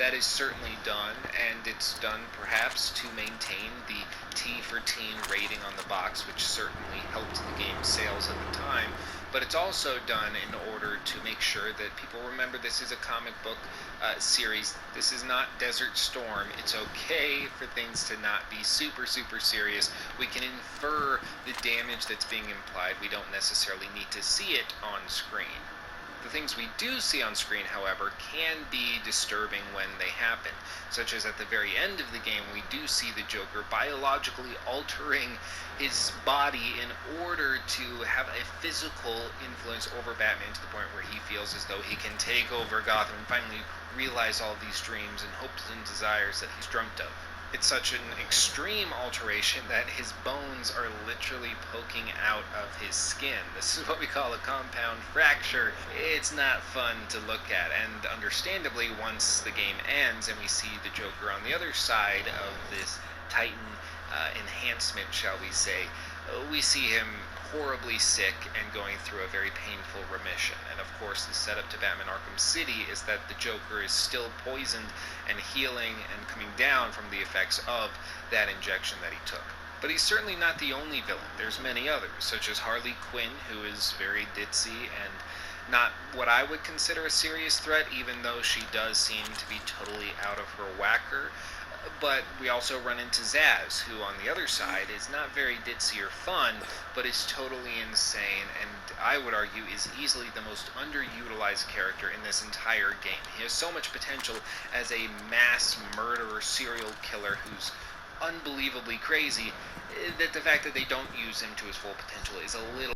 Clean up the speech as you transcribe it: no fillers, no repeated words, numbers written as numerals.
that is certainly done, and it's done perhaps to maintain the T for teen rating on the box, which certainly helped the game's sales at the time. But it's also done in order to make sure that people remember this is a comic book series. This is not Desert Storm. It's okay for things to not be super, super serious. We can infer the damage that's being implied. We don't necessarily need to see it on screen. The things we do see on screen, however, can be disturbing when they happen, such as at the very end of the game we do see the Joker biologically altering his body in order to have a physical influence over Batman to the point where he feels as though he can take over Gotham and finally realize all these dreams and hopes and desires that he's dreamt of. It's such an extreme alteration that his bones are literally poking out of his skin. This is what we call a compound fracture. It's not fun to look at, and understandably, once the game ends and we see the Joker on the other side of this Titan enhancement, shall we say, we see him horribly sick and going through a very painful remission. And of course, the setup to Batman Arkham City is that the Joker is still poisoned and healing and coming down from the effects of that injection that he took. But he's certainly not the only villain. There's many others, such as Harley Quinn, who is very ditzy and not what I would consider a serious threat, even though she does seem to be totally out of her whacker. But we also run into Zsasz, who on the other side is not very ditzy or fun, but is totally insane, and I would argue is easily the most underutilized character in this entire game. He has so much potential as a mass murderer, serial killer who's unbelievably crazy, that the fact that they don't use him to his full potential is a little